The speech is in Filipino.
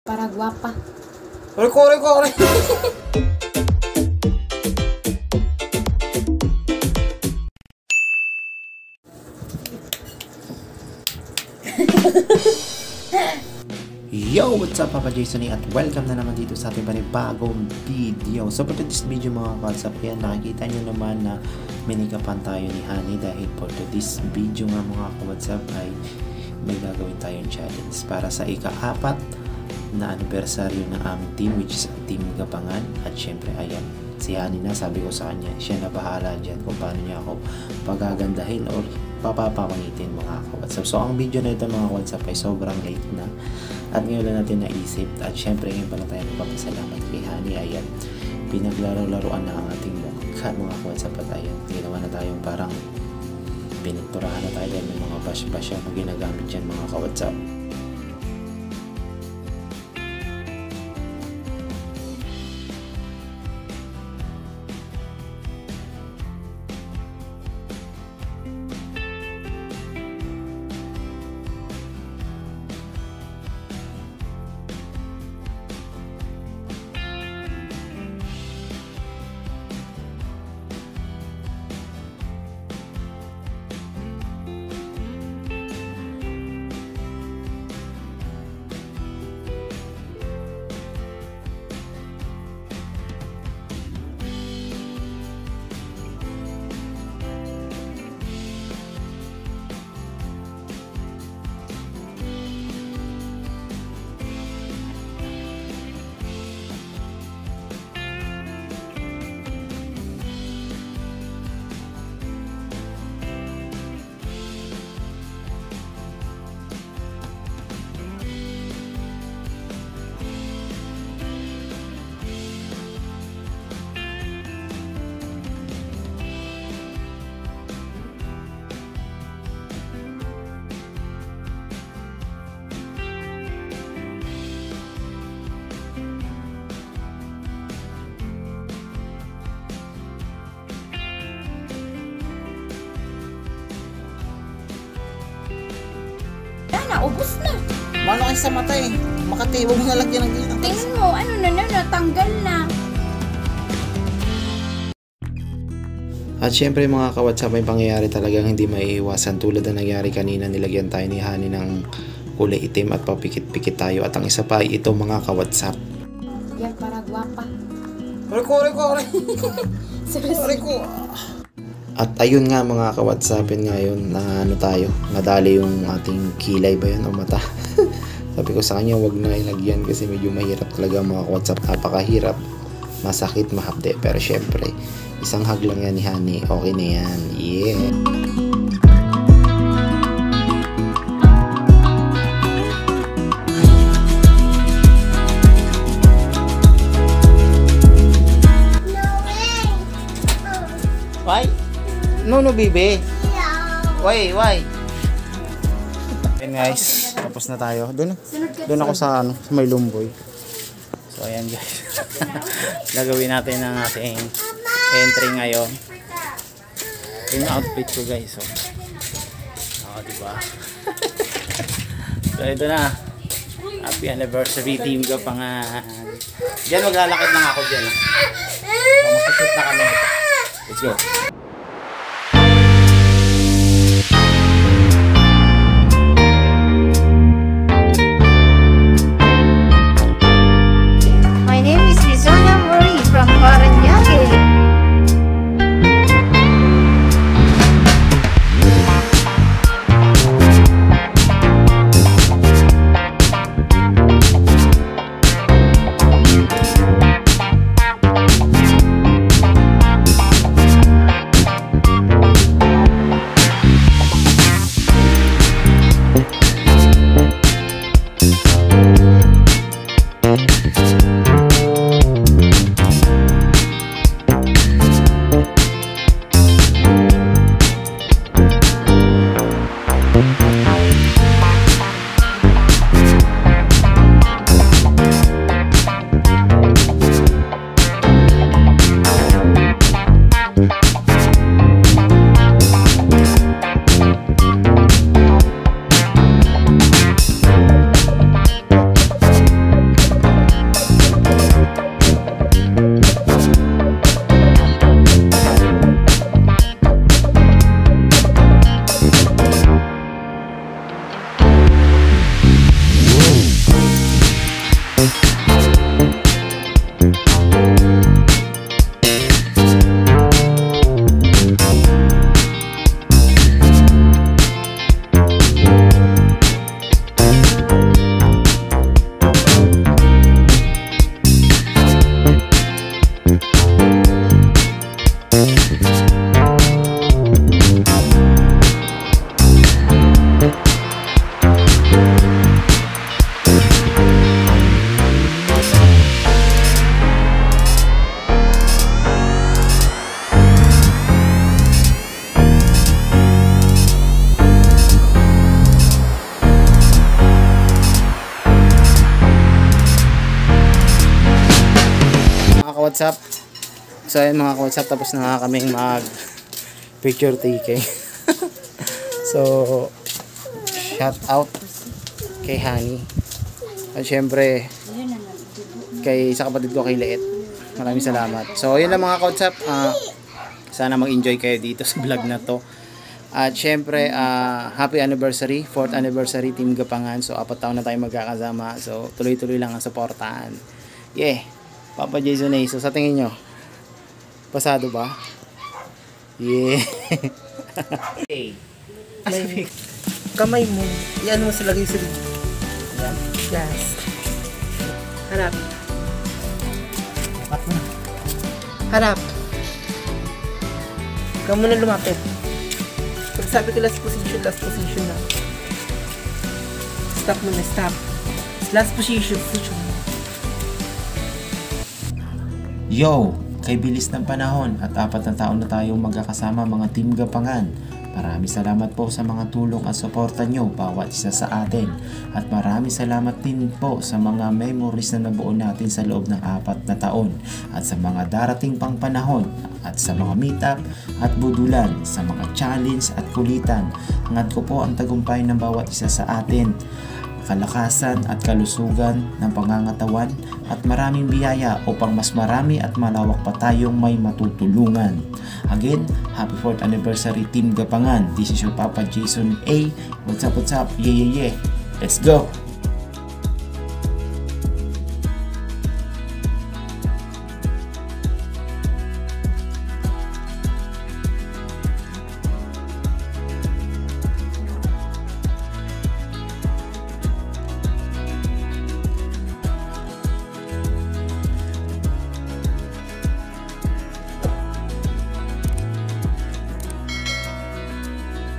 para guwapa. Aray. Yo! What's up, Papa Jason at welcome na naman dito sa ating panibagong video. So for this video mga WhatsApp, yan nakikita nyo naman na minikapan tayo ni Honey dahil for this video nga mga WhatsApp ay may gagawin tayong challenge para sa ika-4 na anibersaryo ng aming team, which is Team Gapangan. At syempre ayan, si Honey na, sabi ko sa kanya, siya na bahala dyan kung paano niya ako pagagandahin or papapangitin mga WhatsApp. So ang video na ito mga WhatsApp ay sobrang late na at ngayon lang natin naisip, at syempre ngayon pala tayo magpapasalamat kay Honey. Ayan, pinaglaro-laruan na ang ating mukha mga WhatsApp, at ayan, ginawa na tayong parang pininturahan na tayo, may mga bash-bash ang ginagamit dyan mga WhatsApp. Ubus na. Mano kayo sa mata eh. Makati, huwag mo nalagyan ng ginang. Tingnan mo, ano na, natanggal na. At syempre mga ka-WhatsApp, may pangyayari talagang hindi maiiwasan tulad na nangyari kanina. Nilagyan tayo ni Honey ng kulay itim at papikit-pikit tayo. At ang isa pa ay ito mga ka-WhatsApp. Yan para guwapa. Aray ko. At ayun nga mga ka-WhatsAppin ngayon na ano tayo, nadali yung ating kilay ba yan o mata. Sabi ko sa kanya wag na ilagyan kasi medyo mahirap talaga mga ka-WhatsApp, napakahirap, masakit, mahapde, pero syempre isang hug lang yan ni Honey, okay na yan. Yeah. Why? No, baby. Why? Ayan guys, tapos na tayo. Doon ako sa may lumboy. So ayan guys. Gagawin natin ang ating entry ngayon. Yung outfit ko guys. So, diba? So ito na. Happy anniversary Team Gapangan. Diyan maglalakad lang ako dyan. So makashoot na kami. Let's go. ka-WhatsApp. So ayun mga ka-WhatsApp, tapos na nga kaming mag picture taking. So shout out kay Honey. At syempre kay sa kapatid ko kay Leet. Maraming salamat. So yun lang mga ka-WhatsApp. Sana mag-enjoy kayo dito sa vlog na to. At syempre, happy anniversary, 4th anniversary Team Gapangan. So 4 taon na tayo magkakasama. So tuloy-tuloy lang ang suportahan. Yeah, Papa Jason A. So sa tingin nyo, pasado ba? Yeah. Okay. Kamay mo, iyan mo sa lagay sa dito. Yan. Yes. Harap. Harap. Ikaw muna lumapit. Pag sabi ko last position na. Stop muna, stop. Last position. Yo! Kay bilis ng panahon at 4 na taon na tayong magkakasama mga Team Gapangan. Maraming salamat po sa mga tulong at suporta nyo bawat isa sa atin. At maraming salamat din po sa mga memories na nabuo natin sa loob ng 4 na taon. At sa mga darating pang panahon at sa mga meetup at budulan, sa mga challenge at kulitan. Hangad ko po ang tagumpay ng bawat isa sa atin, kalakasan at kalusugan ng pangangatawan at maraming biyaya upang mas marami at malawak pa tayong may matutulungan. Again, happy 4th anniversary Team Gapangan. This is your Papa Jason A. What's up? Yeah. Let's go!